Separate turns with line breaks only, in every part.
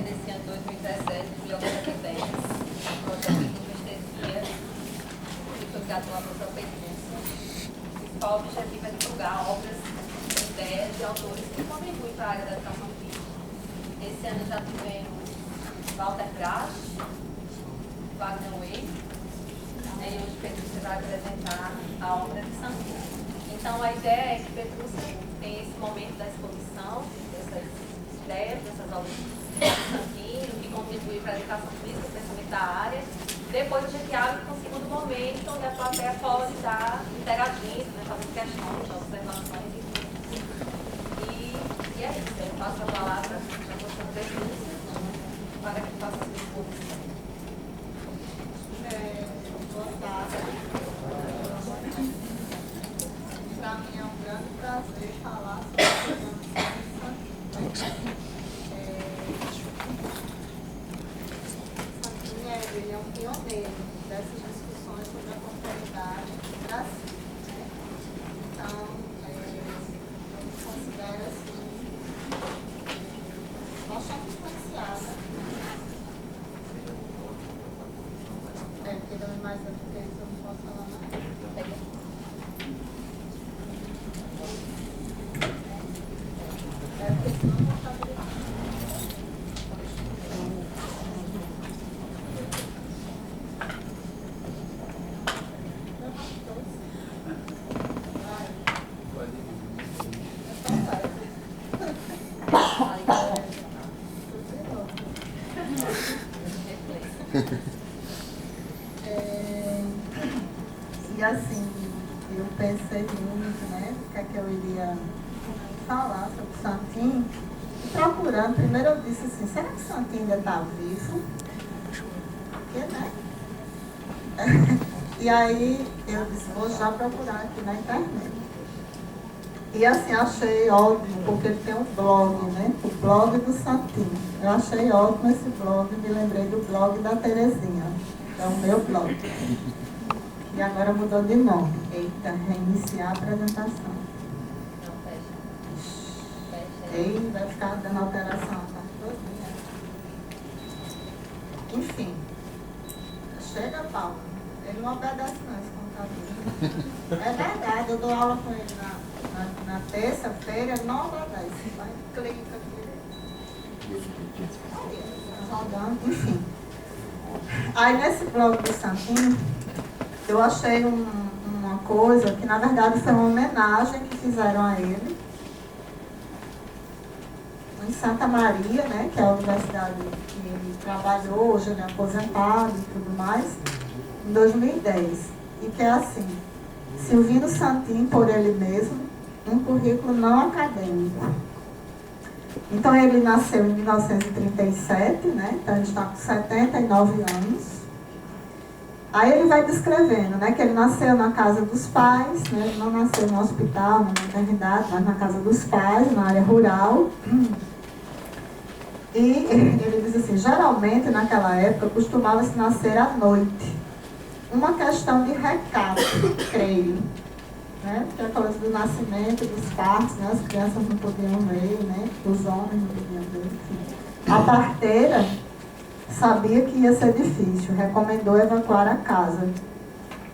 desse ano de 2017, de algumas ideias, um projeto de anestesia, que foi criado pela professora Petrúcia. O principal objetivo é divulgar obras, ideias de autores que contribuem para a área da educação física. Esse ano já tivemos Walter Grasch, Wagner Way, e hoje Petrúcia vai apresentar a obra de Santini. Então a ideia é que Petrúcia tem esse momento da exposição, dessas ideias, dessas obras de Santini, que contribuem para a educação física, especialmente da área. Depois a gente abre para um segundo momento, onde a plateia pode estar interagindo, né, fazendo questões, observações e é isso. Eu passo a palavra para a professora Petrúcia para que faça a sua exposição.
Boa tarde. Para mim é um grande prazer falar sobre o Santini. Santini ele é um pioneiro dessas discussões sobre a corporeidade no Brasil. Né? Então, eu me considero assim, bastante influenciada. Porque não mais do que isso, eu não posso falar nada. Porque senão eu vou estar E assim, eu pensei muito, né, o que é que eu iria falar sobre o Santini. E procurando, primeiro eu disse assim, será que o Santini ainda está vivo? Porque, né? E aí eu disse, vou já procurar aqui na internet. E assim, achei ótimo, porque ele tem um blog, né? O blog do Santini. Eu achei ótimo esse blog, me lembrei do blog da Terezinha. É o meu blog. E agora mudou de nome. Eita, reiniciar a apresentação.
Não, fecha.
Ei, vai ficar dando alteração, tá todinha. Enfim. Chega, Paulo. Ele não obedece não, esse computador. É verdade, eu dou aula com ele na terça-feira, ele não obedece. Vai, clica aqui. Rodando, enfim. Aí nesse blog do Santini, eu achei uma coisa que na verdade foi uma homenagem que fizeram a ele em Santa Maria, né, que é a universidade que ele trabalhou, hoje ele é aposentado e tudo mais, em 2010. E que é assim, Silvino Santini, por ele mesmo, um currículo não acadêmico. Então ele nasceu em 1937, né, então ele está com 79 anos. Aí ele vai descrevendo, né, que ele nasceu na casa dos pais, né, ele não nasceu no hospital, na maternidade, mas na casa dos pais, na área rural. E ele diz assim, geralmente naquela época costumava-se nascer à noite. Uma questão de recato, creio. Né, porque a coisa do nascimento, dos partos, né, as crianças não podiam ver, né, os homens não podiam ver, enfim. A parteira sabia que ia ser difícil, recomendou evacuar a casa.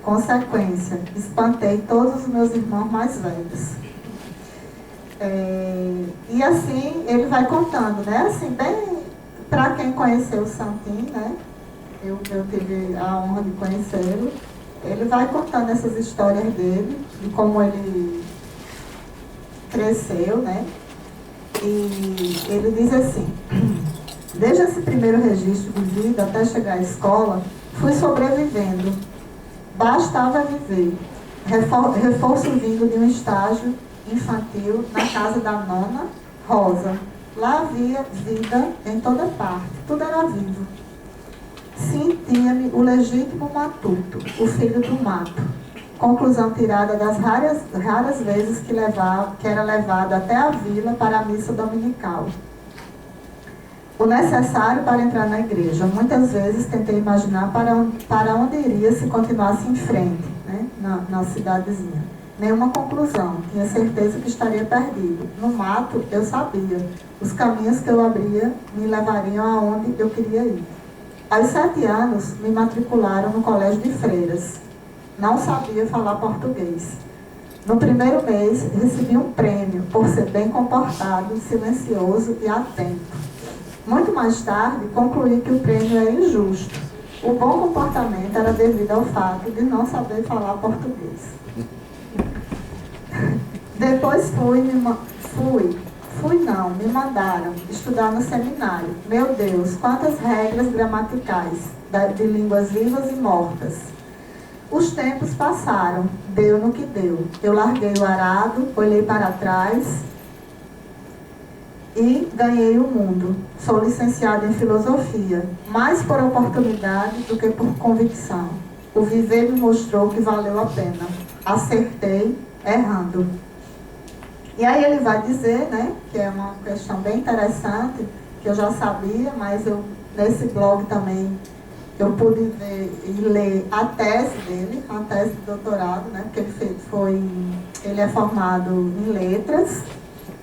Consequência, espantei todos os meus irmãos mais velhos. E assim, ele vai contando, né? Assim, bem, para quem conheceu o Santini, né? Eu tive a honra de conhecê-lo. Ele vai contando essas histórias dele, de como ele cresceu, né? E ele diz assim, desde esse primeiro registro de vida até chegar à escola, fui sobrevivendo. Bastava viver. Reforço vindo de um estágio infantil na casa da nona, Rosa. Lá havia vida em toda parte. Tudo era vivo. Sentia-me o legítimo matuto, o filho do mato. Conclusão tirada das raras vezes que era levado até a vila para a missa dominical. O necessário para entrar na igreja. Muitas vezes tentei imaginar para onde iria se continuasse em frente, né, na cidadezinha. nenhuma conclusão. Tinha certeza que estaria perdido. No mato, eu sabia. Os caminhos que eu abria me levariam aonde eu queria ir. Aos 7 anos, me matricularam no colégio de freiras. Não sabia falar português. No primeiro mês, recebi um prêmio por ser bem comportado, silencioso e atento. Muito mais tarde, concluí que o prêmio era injusto. O bom comportamento era devido ao fato de não saber falar português. Depois me mandaram estudar no seminário. Meu Deus, quantas regras gramaticais de línguas vivas e mortas. Os tempos passaram, deu no que deu. Eu larguei o arado, olhei para trás e ganhei o mundo. Sou licenciada em filosofia, mais por oportunidade do que por convicção. O viver me mostrou que valeu a pena. Acertei, errando. E aí ele vai dizer, né, que é uma questão bem interessante, que eu já sabia, mas nesse blog também eu pude ver e ler a tese dele, a tese de doutorado, né, porque ele é formado em letras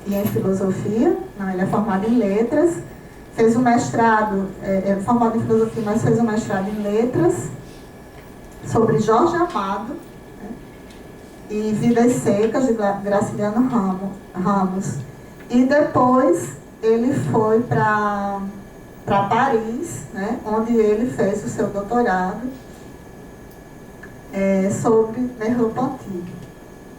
e em filosofia. Não, ele é formado em letras, fez um mestrado, é formado em filosofia, mas fez um mestrado em letras sobre Jorge Amado, e Vidas Secas, de Graciliano Ramos. E depois ele foi para Paris, né, onde ele fez o seu doutorado sobre Merleau-Ponty.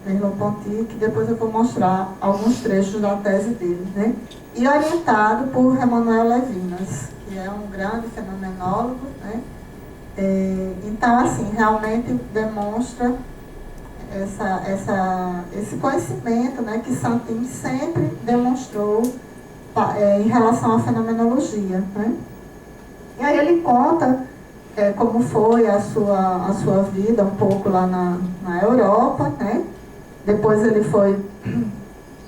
Merleau-Ponty, que depois eu vou mostrar alguns trechos da tese dele, né? E orientado por Emmanuel Levinas, que é um grande fenomenólogo, né? Então, assim, realmente demonstra esse conhecimento, né, que Santin sempre demonstrou em relação à fenomenologia, né? E aí ele conta como foi a sua vida um pouco lá na Europa, né? Depois ele foi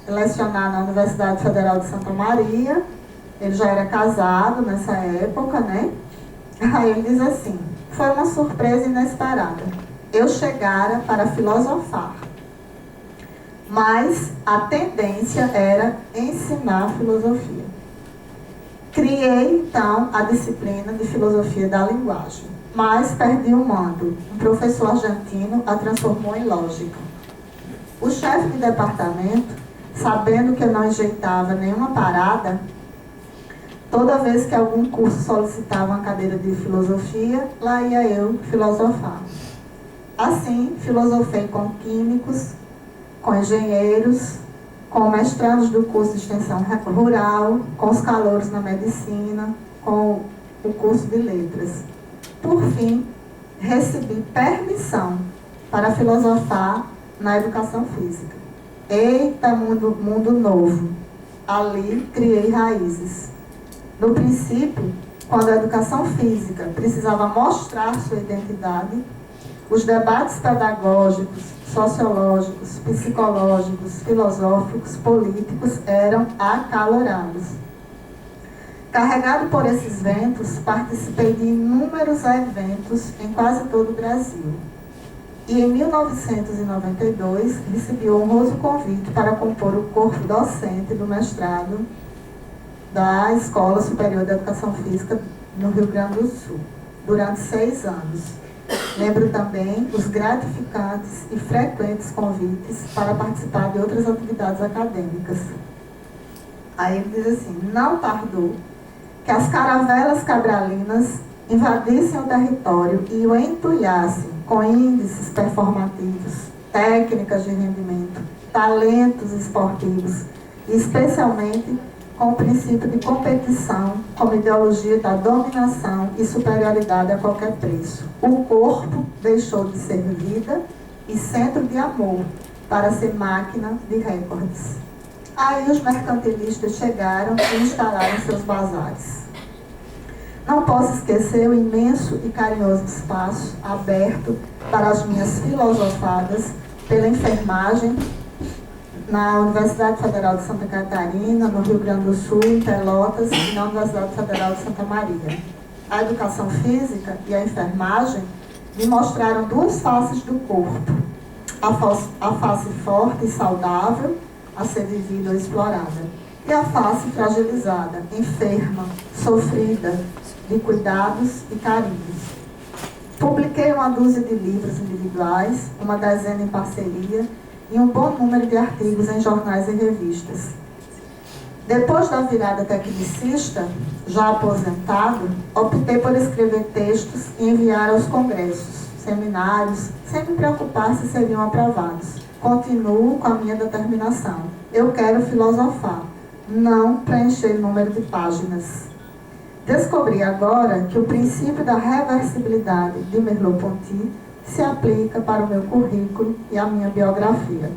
lecionar na Universidade Federal de Santa Maria. Ele já era casado nessa época, né? Aí ele diz assim: foi uma surpresa inesperada. Eu chegara para filosofar, mas a tendência era ensinar filosofia. Criei, então, a disciplina de filosofia da linguagem, mas perdi o mando. Um professor argentino a transformou em lógica. O chefe de departamento, sabendo que eu não enjeitava nenhuma parada, toda vez que algum curso solicitava uma cadeira de filosofia, lá ia eu filosofar. Assim, filosofei com químicos, com engenheiros, com mestrandos do curso de extensão rural, com os calouros na medicina, com o curso de letras. Por fim, recebi permissão para filosofar na educação física. Eita, mundo novo! Ali criei raízes. No princípio, quando a educação física precisava mostrar sua identidade, os debates pedagógicos, sociológicos, psicológicos, filosóficos, políticos eram acalorados. Carregado por esses ventos, participei de inúmeros eventos em quase todo o Brasil. E em 1992, recebi o honroso convite para compor o corpo docente do mestrado da Escola Superior de Educação Física no Rio Grande do Sul, durante 6 anos. Lembro também os gratificantes e frequentes convites para participar de outras atividades acadêmicas. Aí ele diz assim: não tardou que as caravelas cabralinas invadissem o território e o entulhassem com índices performativos, técnicas de rendimento, talentos esportivos e especialmente com o princípio de competição como ideologia da dominação e superioridade a qualquer preço. O corpo deixou de ser vida e centro de amor para ser máquina de recordes. Aí os mercantilistas chegaram e instalaram seus bazares. Não posso esquecer o imenso e carinhoso espaço aberto para as minhas filosofadas pela enfermagem na Universidade Federal de Santa Catarina, no Rio Grande do Sul, em Pelotas e na Universidade Federal de Santa Maria. A educação física e a enfermagem me mostraram duas faces do corpo. a face forte e saudável, a ser vivida ou explorada, e a face fragilizada, enferma, sofrida, de cuidados e carinhos. Publiquei uma dúzia de livros individuais, uma dezena em parceria e um bom número de artigos em jornais e revistas. Depois da virada tecnicista, já aposentado, optei por escrever textos e enviar aos congressos, seminários, sem me preocupar se seriam aprovados. Continuo com a minha determinação. Eu quero filosofar, não preencher número de páginas. Descobri agora que o princípio da reversibilidade de Merleau-Ponty se aplica para o meu currículo e a minha biografia.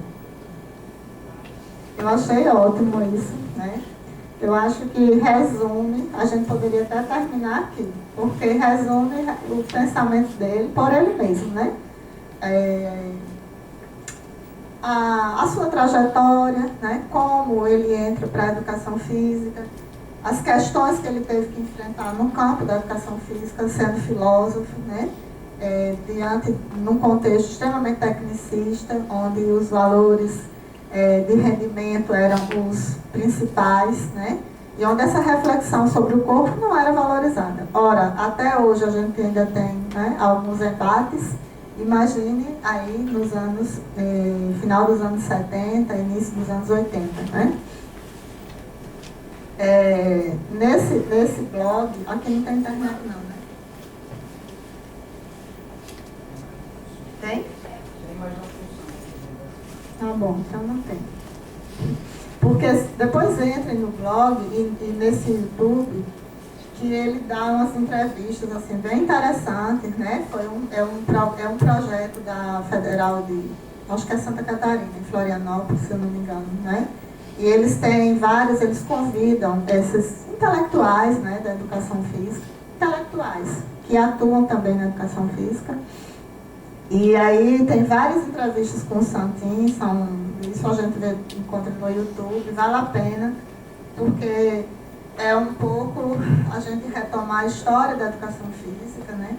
Eu achei ótimo isso, né? Eu acho que resume, a gente poderia até terminar aqui, porque resume o pensamento dele por ele mesmo, né? A sua trajetória, né? Como ele entra para a educação física, as questões que ele teve que enfrentar no campo da educação física, sendo filósofo, né? Num contexto extremamente tecnicista, onde os valores de rendimento eram os principais, né? E onde essa reflexão sobre o corpo não era valorizada. Ora, até hoje a gente ainda tem, né, alguns embates. Imagine aí nos anos, final dos anos 70, início dos anos 80, né? Nesse blog, aqui não tem internet não, né? Tem?
Tem, mas não funciona.
Tá bom, então não tem. Porque depois entrem no blog e nesse YouTube, que ele dá umas entrevistas assim, bem interessantes, né? É um projeto da Federal de, acho que é Santa Catarina, em Florianópolis, se eu não me engano, né? E eles têm vários, eles convidam esses intelectuais, né, da educação física, intelectuais, que atuam também na educação física. E aí tem várias entrevistas com o Santin, isso a gente encontra no YouTube, vale a pena, porque é um pouco a gente retomar a história da educação física, né?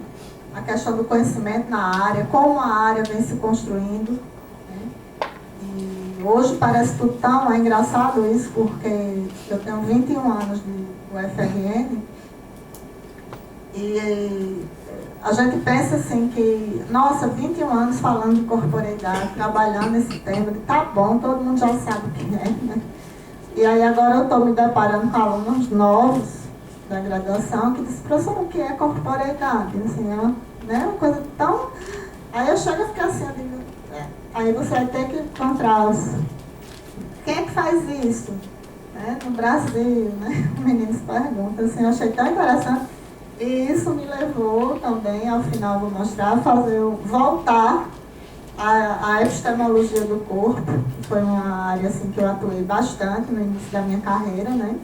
A questão do conhecimento na área, como a área vem se construindo. Hoje parece tudo tão engraçado isso, porque eu tenho 21 anos de UFRN e a gente pensa assim que, nossa, 21 anos falando de corporeidade, trabalhando nesse tema, tá bom, todo mundo já sabe o que é, né? E aí agora eu estou me deparando com alunos novos da graduação que dizem, professor, o que é corporeidade? Assim, uma coisa tão... Aí eu chego a ficar assim, eu digo, aí você vai ter que encontrar quem é que faz isso? Né? No Brasil, né? O menino se pergunta, assim, eu achei tão interessante. E isso me levou também, ao final vou mostrar, voltar à epistemologia do corpo, que foi uma área assim, que eu atuei bastante no início da minha carreira, né?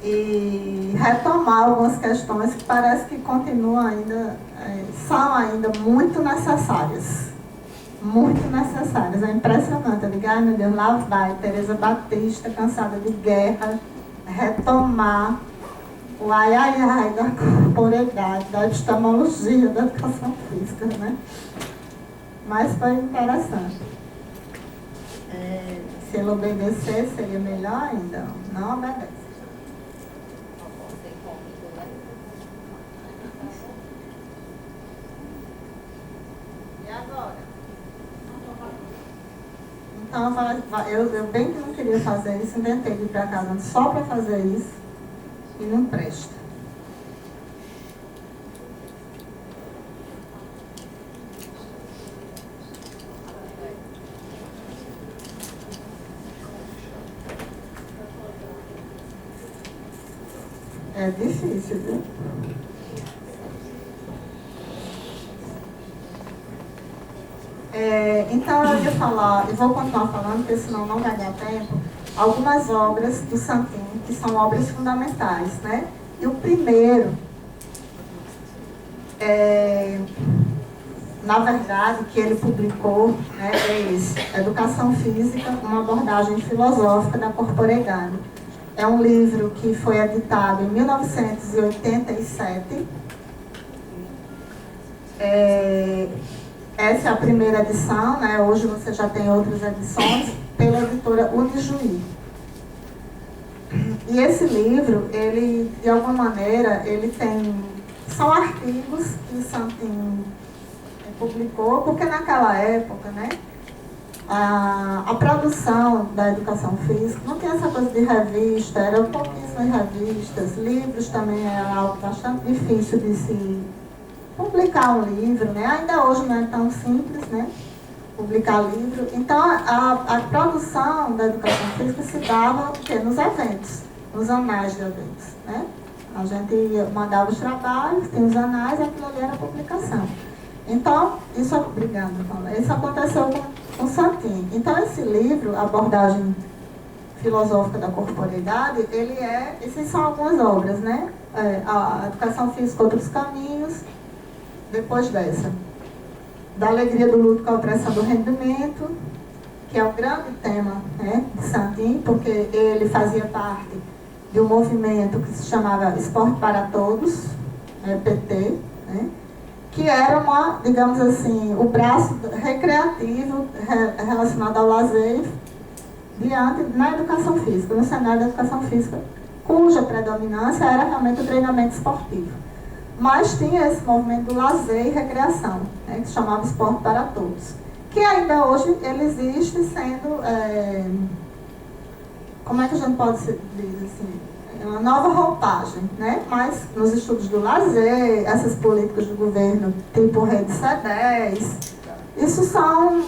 E retomar algumas questões que parece que continuam ainda, são ainda muito necessárias. Muito necessárias. É impressionante. Eu digo, ai meu Deus, lá vai Teresa Batista, cansada de guerra, retomar o ai da corporeidade, da epistemologia, da educação física, né? Mas foi interessante. Se ele obedecer, seria melhor ainda. Não obedece. E agora? Então, eu bem que não queria fazer isso, inventei de ir para casa só para fazer isso e não presta. É difícil, viu? Então eu ia falar, e vou continuar falando, porque senão não vai dar tempo, algumas obras do Santin, que são obras fundamentais, né? E o primeiro, na verdade, que ele publicou, né, é esse, Educação Física, uma abordagem filosófica da corporeidade. É um livro que foi editado em 1987. Essa é a primeira edição, né? Hoje você já tem outras edições, pela editora Unijuí. E esse livro, ele, de alguma maneira, ele tem... São artigos que Santin publicou, porque naquela época, né? A produção da educação física não tinha essa coisa de revista, eram pouquíssimas revistas, livros também era algo bastante difícil de se publicar um livro, né? Ainda hoje não é tão simples, né? Publicar livro. Então, a produção da educação física se dava nos eventos, nos anais de eventos, né? A gente mandava os trabalhos, tinha os anais e aquilo ali era a publicação. Então, isso aconteceu com Santin. Então, esse livro, Abordagem Filosófica da Corporeidade, essas são algumas obras, né? A Educação Física, Outros Caminhos, depois dessa. Da Alegria do Luto com a Opressão do Rendimento, que é o grande tema, né, de Santin, porque ele fazia parte de um movimento que se chamava Esporte para Todos, PT, né? Que era digamos assim, o braço recreativo relacionado ao lazer na educação física, no cenário da educação física, cuja predominância era realmente o treinamento esportivo. Mas tinha esse movimento do lazer e recreação, né, que se chamava Esporte para Todos, que ainda hoje ele existe sendo, como é que a gente pode dizer assim, uma nova roupagem, né? Mas nos estudos do lazer, essas políticas do governo, tipo Rede C10, isso são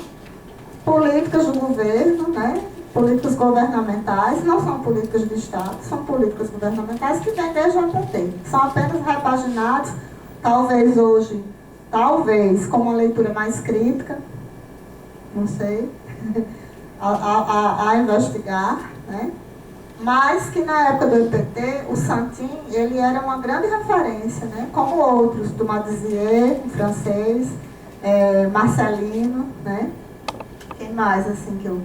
políticas do governo, né? Políticas governamentais, não são políticas de Estado, são políticas governamentais que vêm desde o APT. São apenas repaginados, talvez hoje, com uma leitura mais crítica, não sei, a investigar, né? Mas que na época do IPT, o Santin, ele era uma grande referência, né? Como outros, do Madizier, um francês, Marcelino, né? Quem mais, assim, que eu...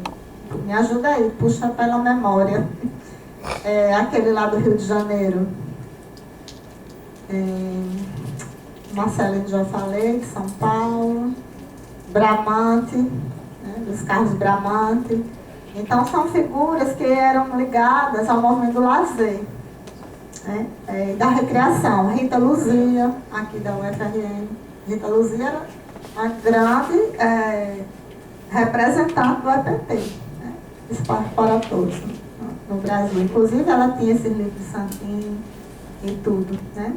Me ajuda aí, puxa pela memória. Aquele lá do Rio de Janeiro. Marcelino, já falei, de São Paulo. Bramante, né? Dos Carlos Bramante. Então, são figuras que eram ligadas ao movimento do lazer, né? Da recreação. Rita Luzia, aqui da UFRN. Rita Luzia era uma grande representante do EPT, né? Esporte para Todos, no Brasil. Inclusive, ela tinha esse livro de Santin e tudo, né?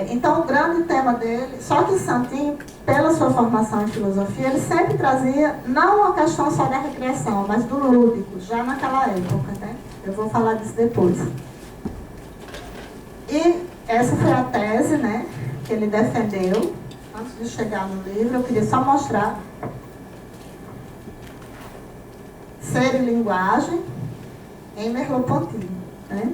Então, o grande tema dele, só que Santin, pela sua formação em filosofia, ele sempre trazia, não a questão só da recreação, mas do lúdico, já naquela época, né? Eu vou falar disso depois. E essa foi a tese, né, que ele defendeu. Antes de chegar no livro, eu queria só mostrar Ser e Linguagem em Merleau-Ponty, né?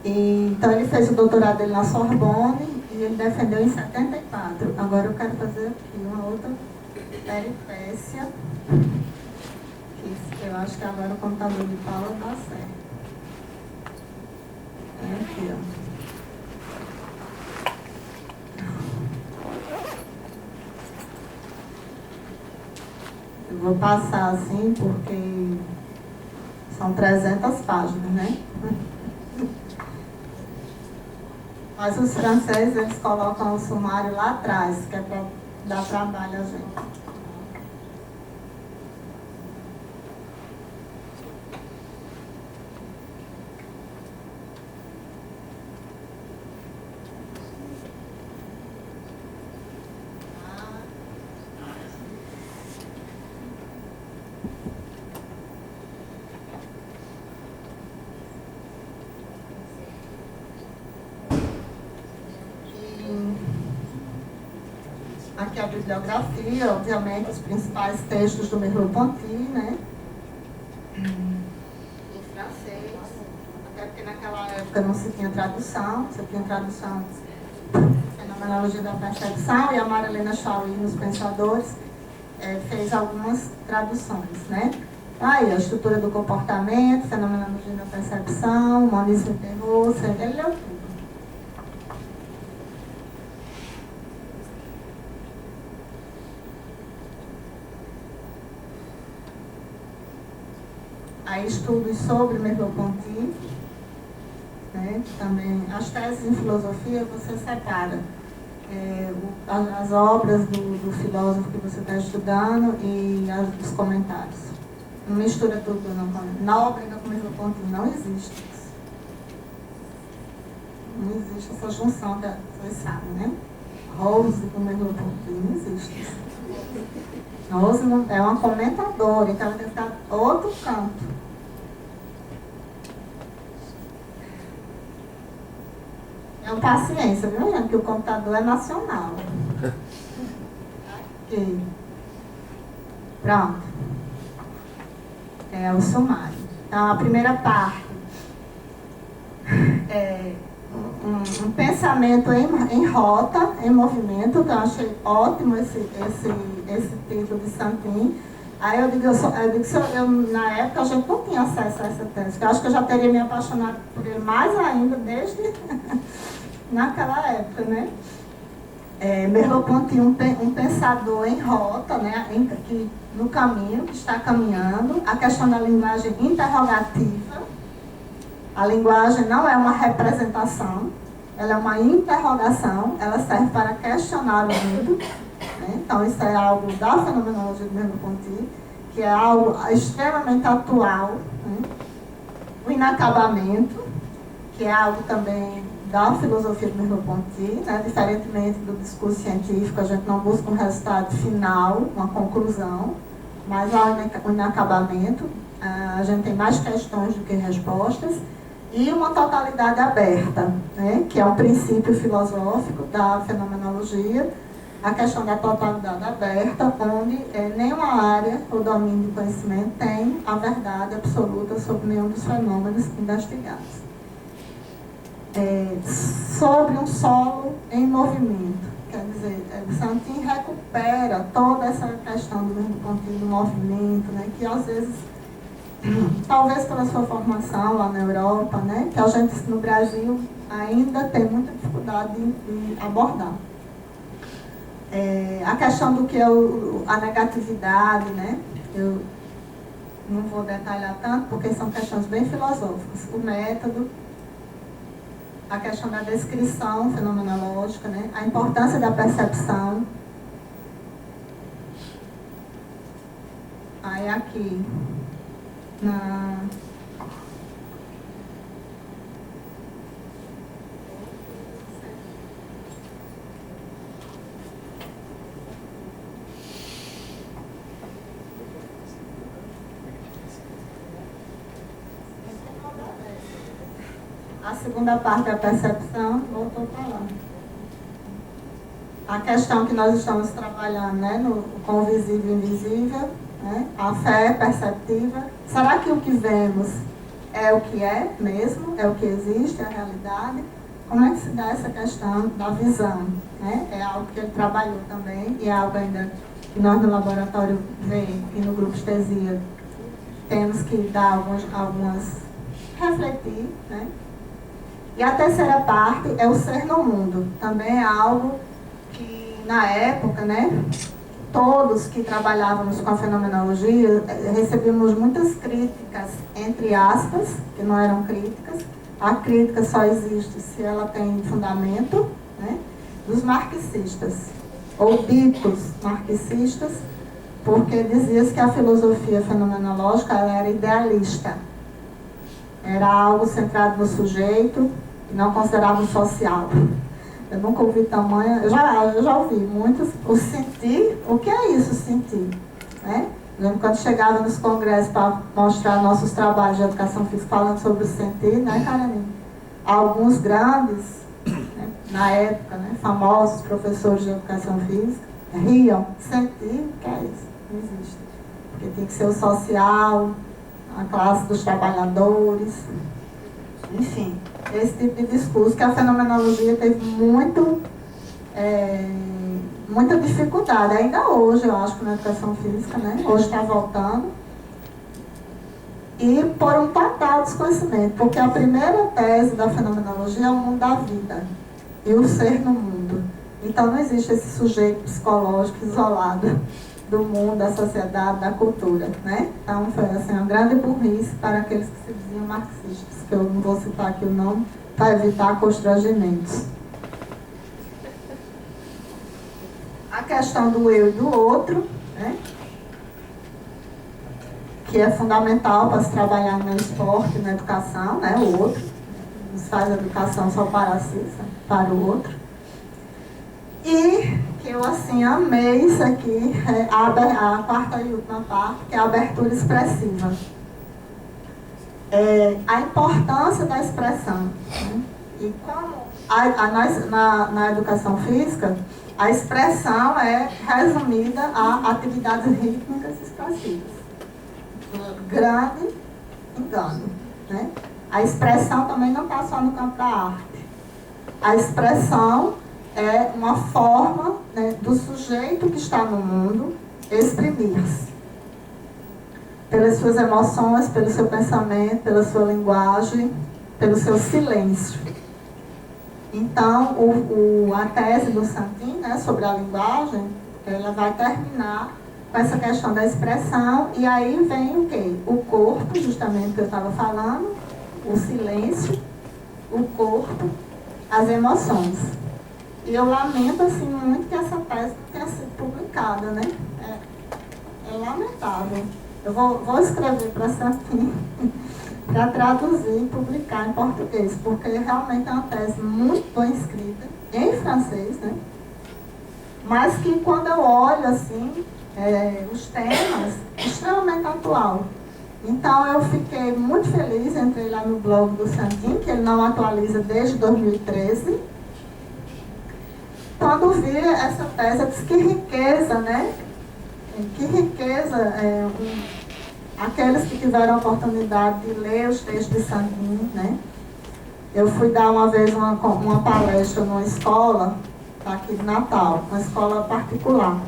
Então, ele fez o doutorado dele na Sorbonne e ele defendeu em 74. Agora, eu quero fazer aqui uma outra peripécia, que eu acho que agora o computador de Paula dá certo. Aqui, ó. Eu vou passar assim, porque são 300 páginas, né? Mas os franceses, eles colocam o sumário lá atrás, que é para dar trabalho a gente. Aqui a bibliografia, obviamente, os principais textos do Merleau-Ponty, né? Em francês, até porque naquela época não se tinha tradução, você tinha tradução Fenomenologia da Percepção, e a Marilena Chauí, nos Pensadores, fez algumas traduções, né? Aí, a estrutura do comportamento, Fenomenologia da Percepção, Monisme Perrault, ele leu tudo. Aí estudos sobre Merleau-Ponty, né? Também as teses em filosofia você separa as obras do filósofo que você está estudando e os comentários. Não mistura tudo, não. Na obra do Merleau-Ponty não existe isso. Não existe essa junção que vocês sabem, né? Rose com Merleau-Ponty, não existe isso. Rose é uma comentadora, então ela tem que ficar outro canto. É uma paciência, viu, gente? Que o computador é nacional. Ok. Pronto. É o sumário. Então, a primeira parte é um pensamento em rota, em movimento, que eu achei ótimo esse título de Santin. Aí eu digo, na época a gente não tinha acesso a essa tese, que eu acho que eu já teria me apaixonado por ele mais ainda desde naquela época, né? Merleau-Ponty, um pensador em rota, né? Que no caminho, que está caminhando, a questão da linguagem interrogativa. A linguagem não é uma representação, ela é uma interrogação, ela serve para questionar o mundo. Né? Então, isso é algo da fenomenologia do Merleau-Ponty, que é algo extremamente atual. Né? O inacabamento, que é algo também da filosofia do Merleau-Ponty, né? Diferentemente do discurso científico, a gente não busca um resultado final, uma conclusão, mas há o inacabamento, a gente tem mais questões do que respostas, e uma totalidade aberta, né? Que é um princípio filosófico da fenomenologia, a questão da totalidade aberta, onde nenhuma área ou domínio de conhecimento tem a verdade absoluta sobre nenhum dos fenômenos investigados. Sobre um solo em movimento, quer dizer, Santin recupera toda essa questão do Merleau-Ponty do movimento, né, que às vezes, talvez pela sua formação lá na Europa, né, que a gente no Brasil ainda tem muita dificuldade de abordar. A questão do que é a negatividade, né, eu não vou detalhar tanto, porque são questões bem filosóficas. O método, a questão da descrição fenomenológica, né? A importância da percepção. Aí aqui, a segunda parte da percepção, voltou para lá. A questão que nós estamos trabalhando, né, com o visível e invisível, né, a fé perceptiva. Será que o que vemos é o que é mesmo? É o que existe, é a realidade? Como é que se dá essa questão da visão? Né? É algo que ele trabalhou também, e é algo ainda que nós no laboratório V e no grupo Estesia temos que dar algumas refletir, né? E a terceira parte é o ser no mundo. Também é algo que, na época, né, todos que trabalhávamos com a fenomenologia recebíamos muitas críticas, entre aspas, que não eram críticas. A crítica só existe se ela tem fundamento, né, dos marxistas, ou ditos marxistas, porque dizia-se que a filosofia fenomenológica ela era idealista. Era algo centrado no sujeito e não considerava o social. Eu nunca ouvi tamanha... Eu já ouvi muitos. O sentir, o que é isso, sentir? Né? Lembro quando chegava nos congressos para mostrar nossos trabalhos de educação física falando sobre o sentir, né, Carolina? Alguns grandes, né, na época, né, famosos professores de educação física, riam. Sentir, o que é isso? Não existe. Porque tem que ser o social, a classe dos trabalhadores, enfim, esse tipo de discurso que a fenomenologia teve muita dificuldade, ainda hoje, eu acho que na educação física, né? Hoje está voltando, e por um total desconhecimento, porque a primeira tese da fenomenologia é o mundo da vida e o ser no mundo. Então não existe esse sujeito psicológico isolado, do mundo, da sociedade, da cultura, né? Então foi assim, uma grande burrice para aqueles que se diziam marxistas, que eu não vou citar aqui o nome, para evitar constrangimentos. A questão do eu e do outro, né? Que é fundamental para se trabalhar no esporte, na educação, né? O outro. Não se faz a educação só para si, para o outro. E que eu, assim, amei isso aqui, a quarta e última parte, que é a abertura expressiva. A importância da expressão. Né? E como na educação física, a expressão é resumida a atividades rítmicas expressivas. Grande engano. Né? A expressão também não está só no campo da arte. A expressão é uma forma, né, do sujeito que está no mundo exprimir-se. Pelas suas emoções, pelo seu pensamento, pela sua linguagem, pelo seu silêncio. Então, a tese do Santin, né, sobre a linguagem, ela vai terminar com essa questão da expressão, e aí vem o quê? O corpo, justamente que eu estava falando, o silêncio, o corpo, as emoções. E eu lamento assim, muito que essa tese não tenha sido publicada, né? É lamentável. Eu vou escrever para Santin, para traduzir e publicar em português, porque realmente é uma tese muito bem escrita, em francês, né? Mas que quando eu olho assim, os temas, extremamente atual. Então eu fiquei muito feliz, entrei lá no blog do Santin, que ele não atualiza desde 2013. Quando vi essa tese, eu disse, que riqueza, né? Que riqueza, aqueles que tiveram a oportunidade de ler os textos de Santin, né? Eu fui dar uma vez uma palestra numa escola, aqui de Natal, uma escola particular,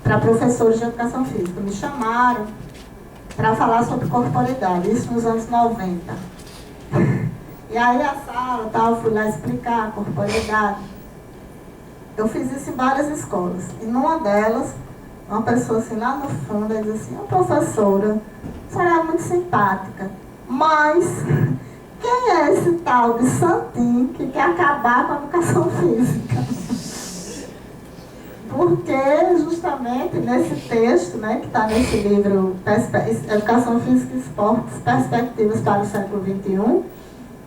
para professores de educação física. Me chamaram para falar sobre corporeidade, isso nos anos 90. E aí a sala, tal, fui lá explicar a corporeidade. Eu fiz isso em várias escolas. E numa delas, uma pessoa assim, lá no fundo, ela disse assim, professora, a senhora é muito simpática, mas quem é esse tal de Santin que quer acabar com a educação física? Porque justamente nesse texto, né, que está nesse livro Educação Física e Esportes, Perspectivas para o Século XXI,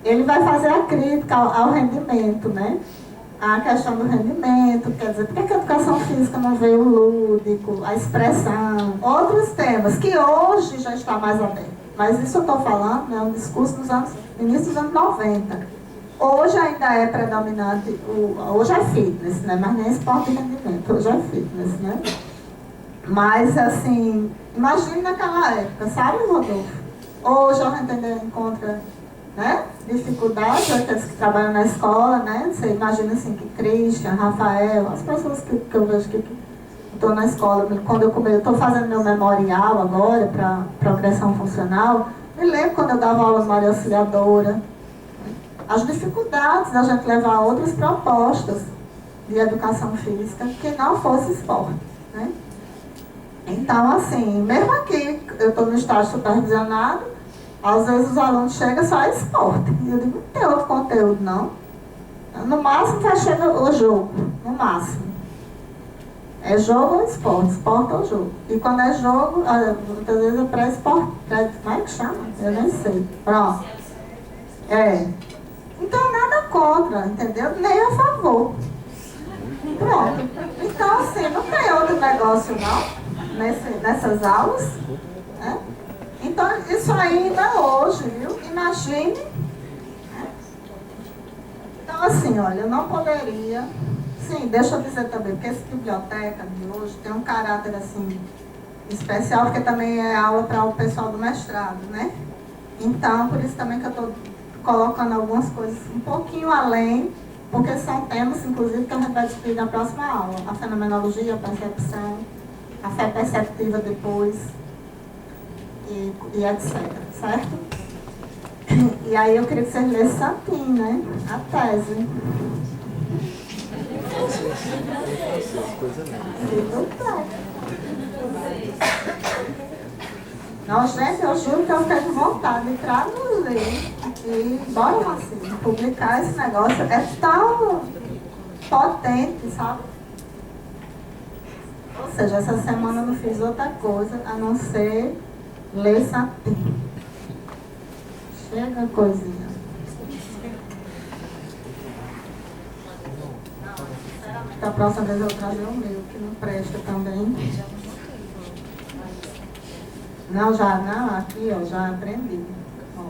ele vai fazer a crítica ao rendimento, né? A questão do rendimento, quer dizer, por que a educação física não veio o lúdico, a expressão, outros temas, que hoje já está mais aberto. Mas isso eu estou falando, né, um discurso dos início dos anos 90. Hoje ainda é predominante, hoje é fitness, né, mas nem esporte de rendimento, hoje é fitness, né. Mas, assim, imagine naquela época, sabe, Rodolfo? Hoje a gente ainda encontra, né, dificuldades, aqueles que trabalham na escola, né? Você imagina assim que Christian, Rafael, as pessoas que eu vejo que estou na escola, quando eu estou fazendo meu memorial agora para progressão funcional, me lembro quando eu dava aula de Maria Auxiliadora, as dificuldades da gente levar outras propostas de educação física que não fosse esporte, né? Então, assim, mesmo aqui, eu estou no estágio supervisionado, às vezes os alunos chegam só a esporte. E eu digo, não tem outro conteúdo, não. No máximo vai chegar o jogo, no máximo. É jogo ou esporte, esporte ou jogo. E quando é jogo, muitas vezes é pré-esporte, como é que chama? Eu nem sei. Pronto. Então nada contra, entendeu? Nem a favor. Pronto. Então assim, não tem outro negócio não, nessas aulas, né? Então, isso ainda hoje, viu? Imagine. Né? Então, assim, olha, eu não poderia... Sim, deixa eu dizer também, porque essa biblioteca de hoje tem um caráter, assim, especial, porque também é aula para o pessoal do mestrado, né? Então, por isso também que eu estou colocando algumas coisas um pouquinho além, porque são temas, inclusive, que a gente vai discutir na próxima aula. A fenomenologia, a percepção, a fé perceptiva depois... E etc, certo? E aí eu queria que vocês lessem Santin, né? A tese. Não, gente, eu juro que eu fiquei com vontade de traduzir e, bora, Marcinho, publicar esse negócio. É tão potente, sabe? Ou seja, essa semana eu não fiz outra coisa a não ser ler Santinho. Chega coisinha. Da próxima vez eu vou trazer o meu, que não presta também. Não, já, não, aqui, ó, já aprendi. Ó.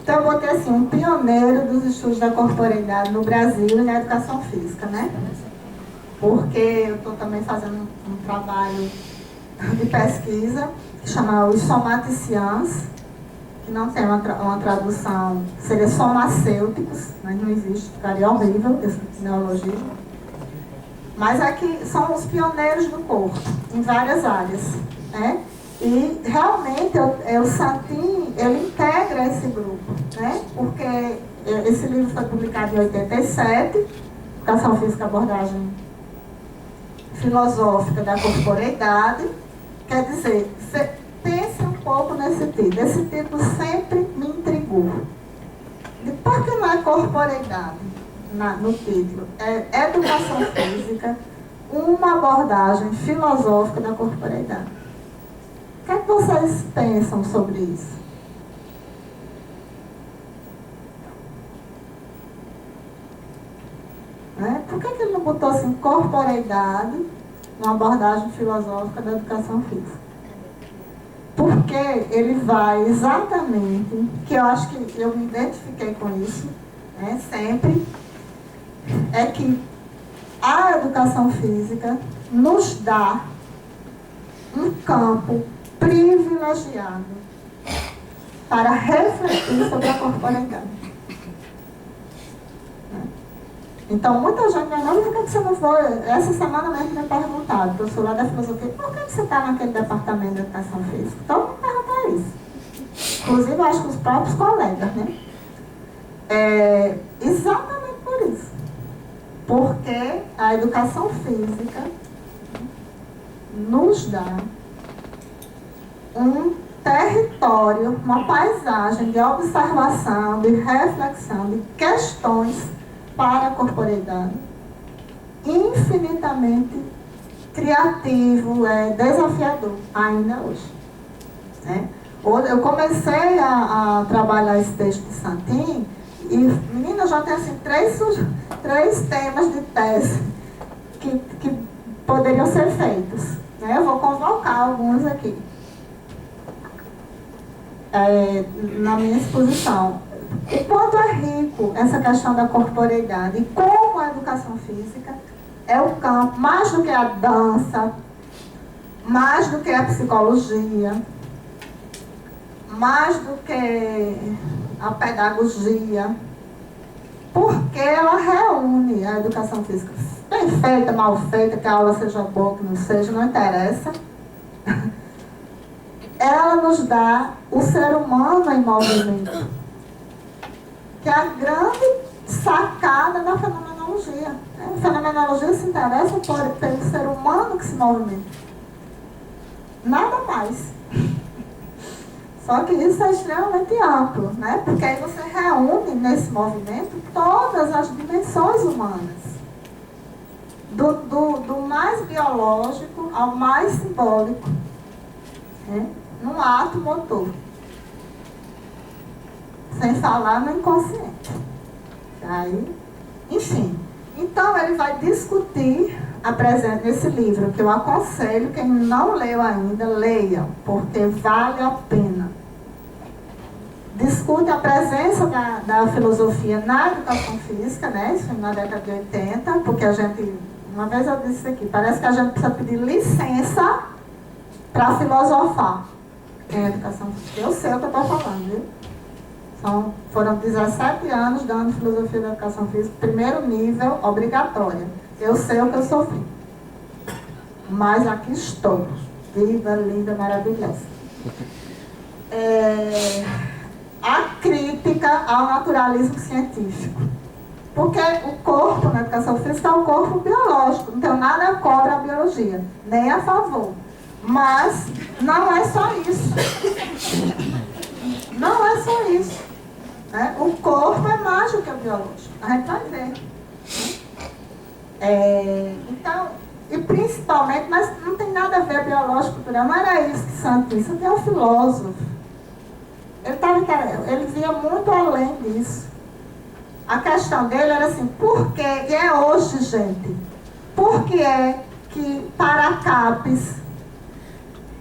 Então, eu botei assim, um pioneiro dos estudos da corporeidade no Brasil e na educação física, né? Porque eu estou também fazendo um trabalho de pesquisa que chama os somaticians, que não tem uma tradução, seria somacêuticos, mas não existe, ficaria horrível esse neologismo. Mas aqui são os pioneiros do corpo, em várias áreas, né? E realmente o Santin, ele integra esse grupo, né? Porque esse livro foi publicado em 87, Educação Física, Abordagem Filosófica da Corporeidade. Quer dizer, pense um pouco nesse título. Esse título sempre me intrigou. E por que não é corporeidade no título? É educação física, uma abordagem filosófica da corporeidade. O que é que vocês pensam sobre isso? Por que ele não botou assim, corporeidade, uma abordagem filosófica da educação física? Porque ele vai exatamente, que eu acho que eu me identifiquei com isso, né, sempre, é que a educação física nos dá um campo privilegiado para refletir sobre a corporeidade. Então, muita gente vai, não, por que você não foi? Essa semana mesmo me perguntaram, professor lá da filosofia, por que você está naquele departamento de educação física? Então, me perguntar isso. Inclusive, eu acho que os próprios colegas, né? Exatamente por isso. Porque a educação física nos dá um território, uma paisagem de observação, de reflexão, de questões para a corporeidade, infinitamente criativo, desafiador, ainda hoje. Né? Eu comecei a trabalhar esse texto de Santin e, menina, já tem assim, três temas de tese que poderiam ser feitos. Né? Eu vou convocar alguns aqui na minha exposição. O quanto é rico essa questão da corporeidade e como a educação física é o campo, mais do que a dança, mais do que a psicologia, mais do que a pedagogia, porque ela reúne a educação física, bem feita, mal feita, que a aula seja boa, que não seja, não interessa. Ela nos dá o ser humano em movimento, que é a grande sacada da fenomenologia. A fenomenologia se interessa pelo ser humano que se movimenta. Nada mais. Só que isso é extremamente amplo, né? Porque aí você reúne nesse movimento todas as dimensões humanas. Do mais biológico ao mais simbólico. Né? Num ato motor. Sem falar no inconsciente. Aí, enfim. Então, ele vai discutir nesse livro, que eu aconselho, quem não leu ainda, leia, porque vale a pena. Discute a presença da filosofia na educação física, né? Isso foi na década de 80, porque a gente, uma vez eu disse isso aqui, parece que a gente precisa pedir licença para filosofar em educação física. Eu sei o que eu estou falando, viu? Foram 17 anos dando filosofia da educação física, primeiro nível, obrigatória. Eu sei o que eu sofri. Mas aqui estou. Viva, linda, maravilhosa. A crítica ao naturalismo científico. Porque o corpo na educação física é um corpo biológico. Não tenho nada contra a biologia, nem a favor. Mas não é só isso. Não é só isso. Né? O corpo é mais do que o biológico. A gente vai ver. Então, e principalmente, mas não tem nada a ver biológico cultural, não era isso que Santo disse, é um filósofo. Ele via muito além disso. A questão dele era assim, por que, e é hoje, gente, por que é que para a CAPES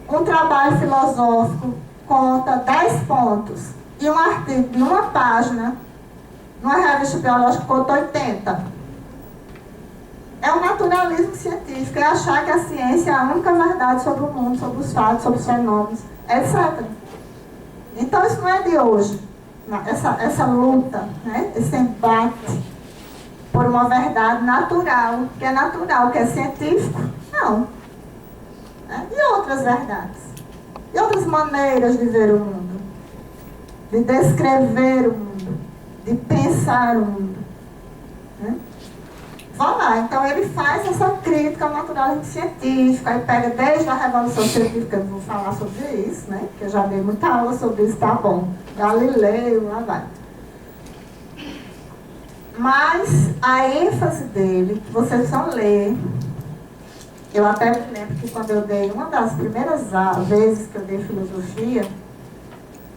um trabalho filosófico conta 10 pontos e um artigo de uma página, numa revista biológica conta 80? É o naturalismo científico, é achar que a ciência é a única verdade sobre o mundo, sobre os fatos, sobre os fenômenos, etc. Então isso não é de hoje, essa luta, né? Esse embate por uma verdade natural, que é científico, não. Né? E outras verdades, e outras maneiras de ver o mundo, de descrever o mundo, de pensar o mundo. Né? Vá lá, então ele faz essa crítica ao naturalismo científico, aí pega desde a Revolução Científica, eu vou falar sobre isso, né? Que eu já dei muita aula sobre isso, tá bom. Galileu, lá vai. Mas a ênfase dele, que vocês precisam ler, eu até me lembro que quando eu dei, uma das primeiras vezes que eu dei filosofia,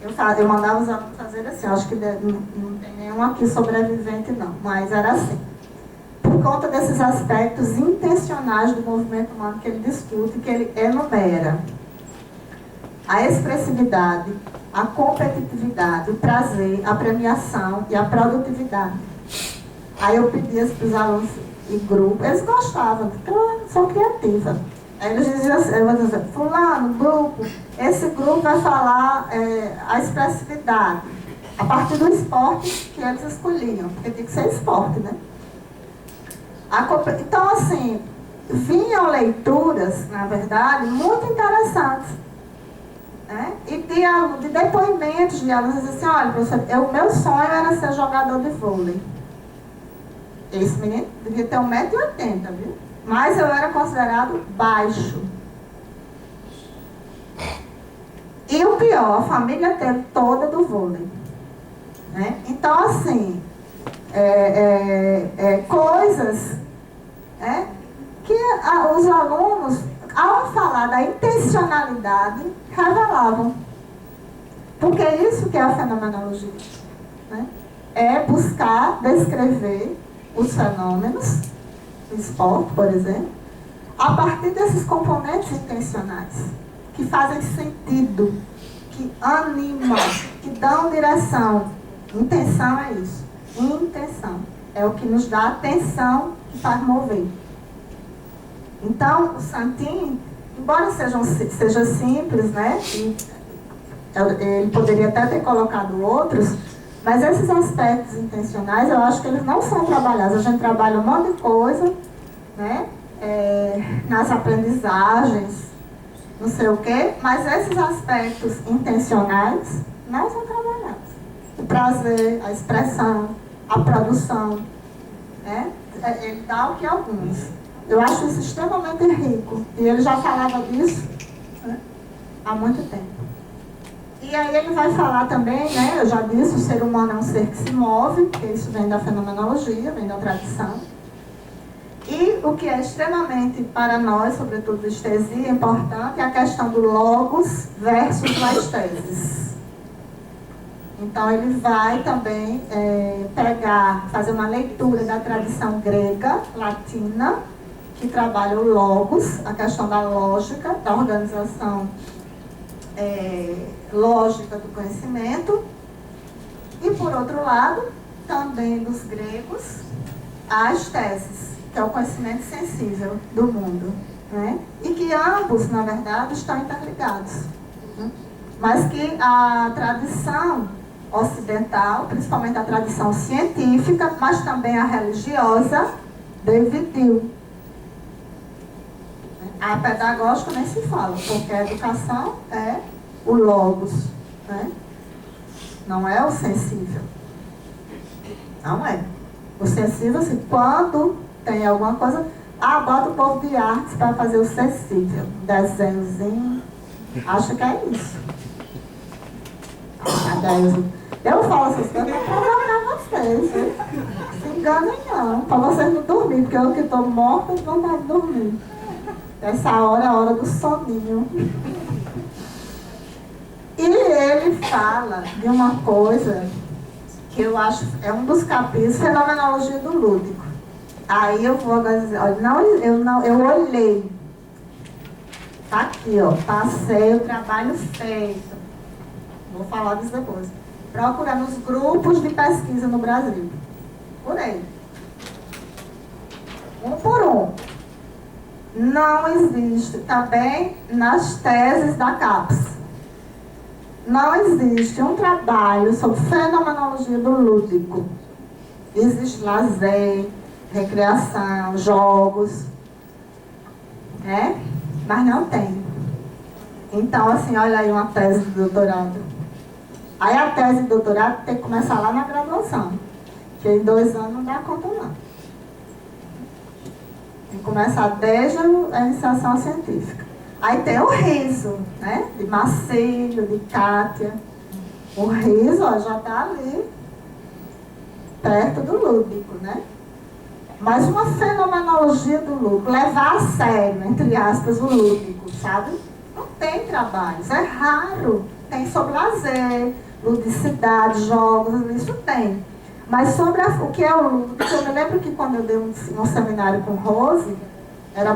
eu mandava os alunos fazer assim, acho que não tem nenhum aqui sobrevivente não, mas era assim. Por conta desses aspectos intencionais do movimento humano que ele discute, que ele enumera. A expressividade, a competitividade, o prazer, a premiação e a produtividade. Aí eu pedia para os alunos em grupo, eles gostavam, porque eu sou criativa. Aí eles diziam assim, eu vou dizer, fulano, grupo, esse grupo vai falar a expressividade, a partir do esporte que eles escolhiam, porque tem que ser esporte, né? Então, assim, vinham leituras, na verdade, muito interessantes. Né? E de depoimentos de alunos assim, olha, professor, o meu sonho era ser jogador de vôlei. Esse menino devia ter 1,80 m, viu? Mas eu era considerado baixo. E o pior, a família dele toda do vôlei. Né? Então, assim, coisas que os alunos, ao falar da intencionalidade, revelavam. Porque é isso que é a fenomenologia. Né? É buscar descrever os fenômenos, o esporte, por exemplo, a partir desses componentes intencionais, que fazem sentido, que animam, que dão direção. Intenção é isso. Intenção. É o que nos dá atenção que faz mover. Então, o Santin, embora seja simples, né? Ele poderia até ter colocado outros, mas esses aspectos intencionais, eu acho que eles não são trabalhados. A gente trabalha um monte de coisa, né? Nas aprendizagens, não sei o quê, mas esses aspectos intencionais não são trabalhados. O prazer, a expressão, a produção, né? Ele dá o que alguns. Eu acho isso extremamente rico. E ele já falava disso, né, há muito tempo. E aí ele vai falar também, né, eu já disse, o ser humano é um ser que se move, porque isso vem da fenomenologia, vem da tradição. E o que é extremamente, para nós, sobretudo do estesia, importante, é a questão do logos versus laestesis. Então ele vai também fazer uma leitura da tradição grega, latina, que trabalha o logos, a questão da lógica, da organização lógica do conhecimento. E, por outro lado, também dos gregos, as teses, que é o conhecimento sensível do mundo. Né? E que ambos, na verdade, estão interligados. Né? Mas que a tradição ocidental, principalmente a tradição científica, mas também a religiosa, dividiu. A pedagógica nem se fala, porque a educação é o logos, né? Não é o sensível. Não é. O sensível, assim, quando tem alguma coisa, Ah, bota o povo de artes para fazer o cecível, um desenhozinho. Acho que é isso. Eu falo essas coisas para provocar vocês, viu? Se enganem não, para vocês não dormirem, porque eu que estou morta de vontade de dormir. Essa hora é a hora do soninho. E ele fala de uma coisa que eu acho, é um dos capítulos, fenomenologia do lúdico. Aí eu vou agora dizer, olha, eu olhei. Tá aqui, ó, passei o trabalho feito. Vou falar disso depois. Procurando os grupos de pesquisa no Brasil. Por aí. Um por um. Não existe, também nas teses da CAPES. Não existe um trabalho sobre fenomenologia do lúdico. Existe lazer, recreação, jogos, mas não tem. Então, assim, olha aí uma tese de doutorado. Aí a tese de doutorado tem que começar lá na graduação, porque em 2 anos não dá conta não. Tem que começar desde a iniciação científica. Aí tem o riso, né? De Marcílio, de Kátia. O riso, ó, já está ali, perto do lúdico, né? Mas uma fenomenologia do lúdico, levar a sério, entre aspas, o lúdico, sabe? Não tem trabalhos, é raro. Tem sobre lazer, ludicidade, jogos, isso tem. Mas sobre o que é o lúdico, eu me lembro que quando eu dei um seminário com Rose, era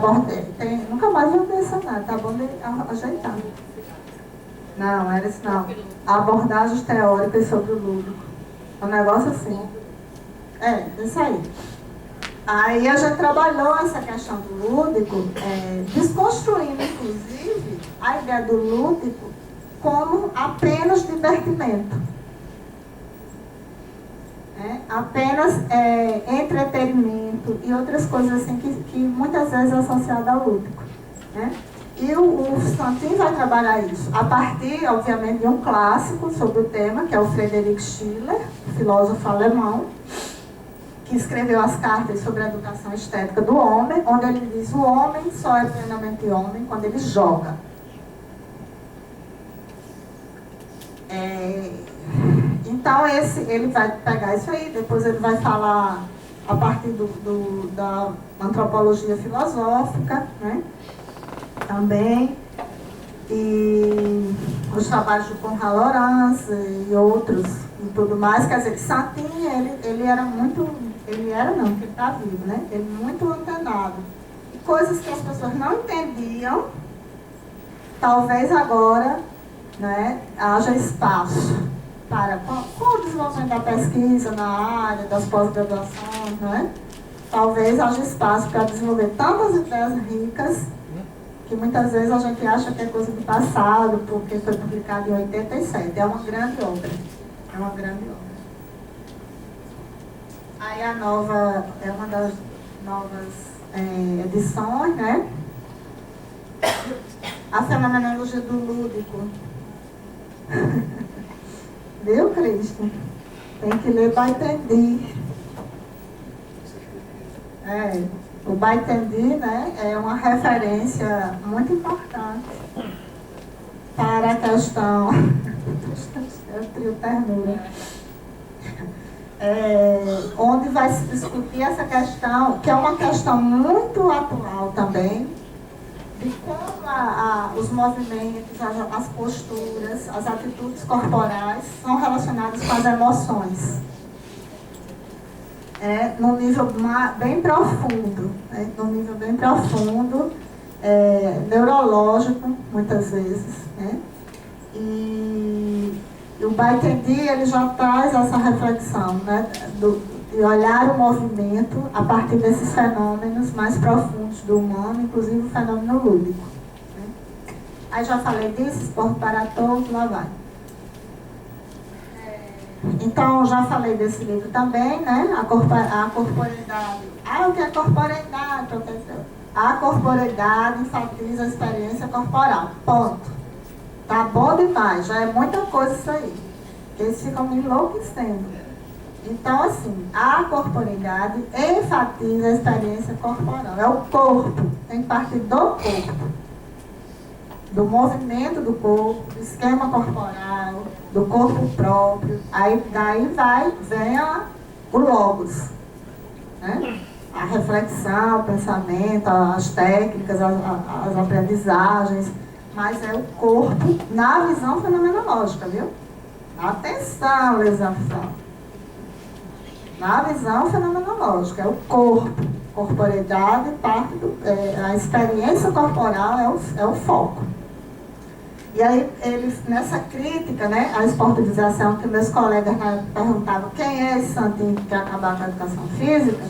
nunca mais eu dei cenário, tá bom de ajeitar. Não, era isso não. Abordagens teóricas sobre o lúdico. Um negócio assim. Isso aí. Aí a gente trabalhou essa questão do lúdico, desconstruindo, inclusive, a ideia do lúdico como apenas divertimento. Apenas entretenimento e outras coisas assim que muitas vezes é associada ao lúdico. Né? E o Santin vai trabalhar isso a partir, obviamente, de um clássico sobre o tema, que é o Friedrich Schiller, filósofo alemão, que escreveu as cartas sobre a educação estética do homem, onde ele diz: o homem só é plenamente homem quando ele joga. Então ele vai pegar isso aí, depois ele vai falar a partir da antropologia filosófica, né? Também, e os trabalhos de Konrad Lorenz e outros e tudo mais. Quer dizer, Santin, ele era muito, ele era não, porque ele está vivo, né? Ele muito antenado. E coisas que as pessoas não entendiam, talvez agora, né, haja espaço para, com o desenvolvimento da pesquisa na área, das pós-graduações, né? Talvez haja espaço para desenvolver tantas ideias ricas que muitas vezes a gente acha que é coisa do passado, porque foi publicado em 87. É uma grande obra. É uma grande obra. Aí a nova, é uma das novas edições, né? A fenomenologia do lúdico. Viu, Cristo? Tem que ler Baitendi. O Baitendi, né, é uma referência muito importante para a questão. Eu trio ternura. Onde vai se discutir essa questão, que é uma questão muito atual também, de como os movimentos, as posturas, as atitudes corporais são relacionadas com as emoções. Num nível bem profundo, num nível bem profundo, neurológico, muitas vezes. E o Baitendi, ele já traz essa reflexão, né, de olhar o movimento a partir desses fenômenos mais profundos do humano, inclusive o fenômeno lúdico. Aí já falei disso, esporte para todos, lá vai. Então, já falei desse livro também, né? A corporeidade. O que é corporeidade, professor? A corporeidade enfatiza a experiência corporal. Ponto. Tá bom demais, já é muita coisa isso aí. Eles ficam me enlouquecendo. Então, assim, a corporeidade enfatiza a experiência corporal. É o corpo, tem que partir do corpo, do movimento do corpo, do esquema corporal, do corpo próprio. Aí daí vem o logos, né? A reflexão, o pensamento, as técnicas, as aprendizagens, mas é o corpo na visão fenomenológica, viu? Atenção, legislação. Na visão fenomenológica, é o corpo. Corporeidade parte a experiência corporal é o foco. E aí, nessa crítica, né, à esportivização, que meus colegas perguntavam quem é esse santinho que quer acabar com a educação física,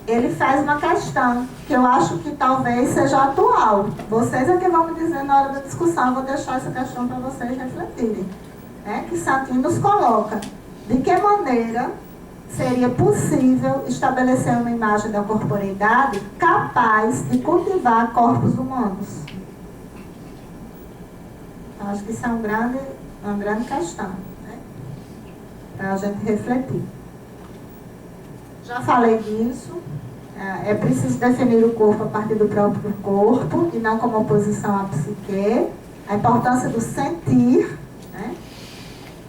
ele faz uma questão que eu acho que talvez seja atual. Vocês é que vão me dizer na hora da discussão, eu vou deixar essa questão para vocês refletirem. Né, que Santin nos coloca de que maneira seria possível estabelecer uma imagem da corporeidade capaz de cultivar corpos humanos. Acho que isso é uma grande questão, né? Para a gente refletir. Já falei disso. É preciso definir o corpo a partir do próprio corpo e não como oposição à psique. A importância do sentir, né?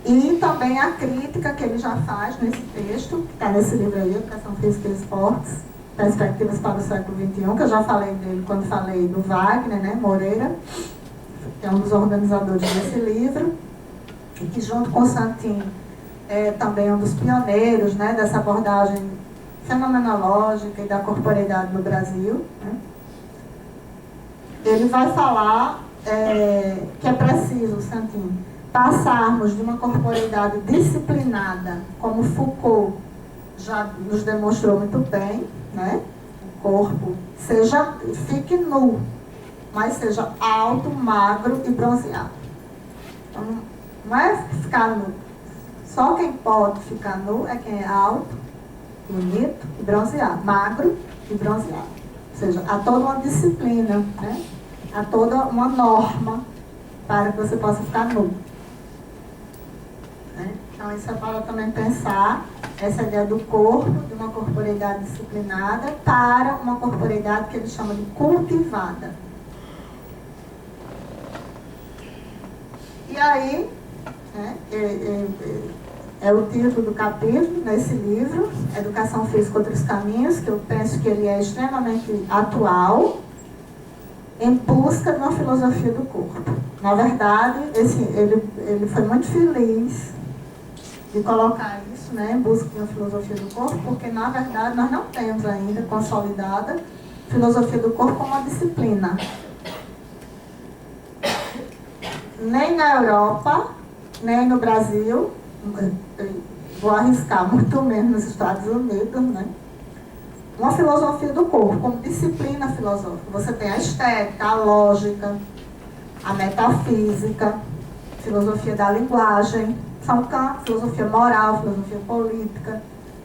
E também a crítica que ele já faz nesse texto, que está nesse livro aí, Educação Física e Esportes, Perspectivas para o Século XXI, que eu já falei dele quando falei do Wagner, né, Moreira, que é um dos organizadores desse livro, e que junto com o Santin é também um dos pioneiros, né, dessa abordagem fenomenológica e da corporeidade no Brasil. Né. Ele vai falar que é preciso, Santin, passarmos de uma corporeidade disciplinada, como Foucault já nos demonstrou muito bem, né? O corpo fique nu, mas seja alto, magro e bronzeado. Então, não é ficar nu. Só quem pode ficar nu é quem é alto, bonito e bronzeado, magro e bronzeado. Ou seja, há toda uma disciplina, né? Há toda uma norma para que você possa ficar nu. Então, isso é para também pensar essa ideia do corpo, de uma corporeidade disciplinada, para uma corporeidade que ele chama de cultivada. E aí, né, é o título do capítulo nesse livro, Educação Física e Outros Caminhos, que eu penso que ele é extremamente atual, em busca de uma filosofia do corpo. Na verdade, ele foi muito feliz de colocar isso, né, em busca de uma filosofia do corpo, porque, na verdade, nós não temos ainda consolidada filosofia do corpo como uma disciplina. Nem na Europa, nem no Brasil, vou arriscar muito menos nos Estados Unidos, né, uma filosofia do corpo como disciplina filosófica. Você tem a estética, a lógica, a metafísica, filosofia da linguagem, são campos, filosofia moral, filosofia política.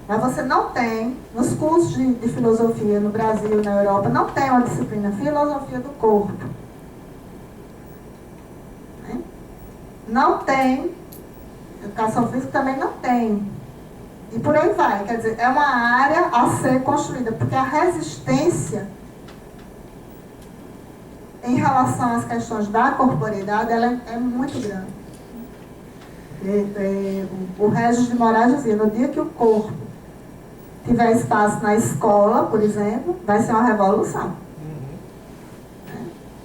Mas você não tem, nos cursos de filosofia no Brasil, na Europa, não tem uma disciplina filosofia do corpo. Né? Não tem, educação física também não tem. E por aí vai, quer dizer, é uma área a ser construída, porque a resistência em relação às questões da corporeidade, ela é muito grande. O Regis de Moraes dizia, no dia que o corpo tiver espaço na escola, por exemplo, vai ser uma revolução.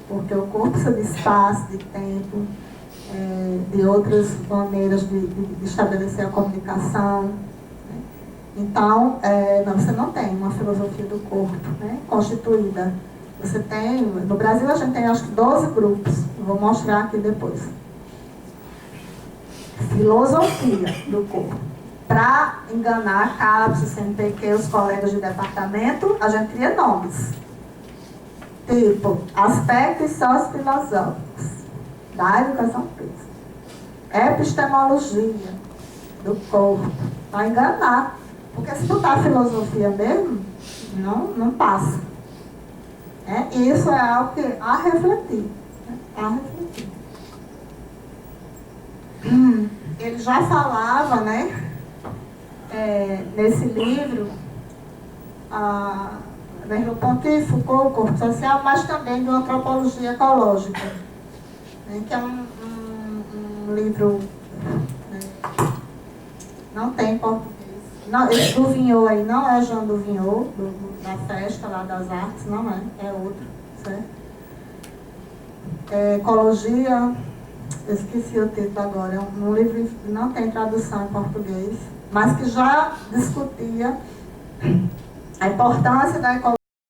Porque o corpo precisa de espaço, de tempo, de outras maneiras de estabelecer a comunicação. Então, você não tem uma filosofia do corpo, né, constituída. Você tem, no Brasil a gente tem acho que 12 grupos, vou mostrar aqui depois. Filosofia do corpo. Para enganar CAPES, CNPq, os colegas de departamento, a gente cria nomes. Tipo, aspectos sociofilosóficos da educação física. Epistemologia do corpo. Para enganar. Porque se botar filosofia mesmo, não passa. E isso é algo que a refletir. A refletir. Ele já falava, né, nesse livro, Merleau-Ponty, Foucault, o corpo social, mas também de uma antropologia ecológica, né, que é um livro, né, não tem em português. Não, esse do Vinhot aí não é Jean do Vinhot, da festa lá das artes, não é, é outro, certo? Ecologia, eu esqueci o título agora, é um livro que não tem tradução em português, mas que já discutia a importância da ecologia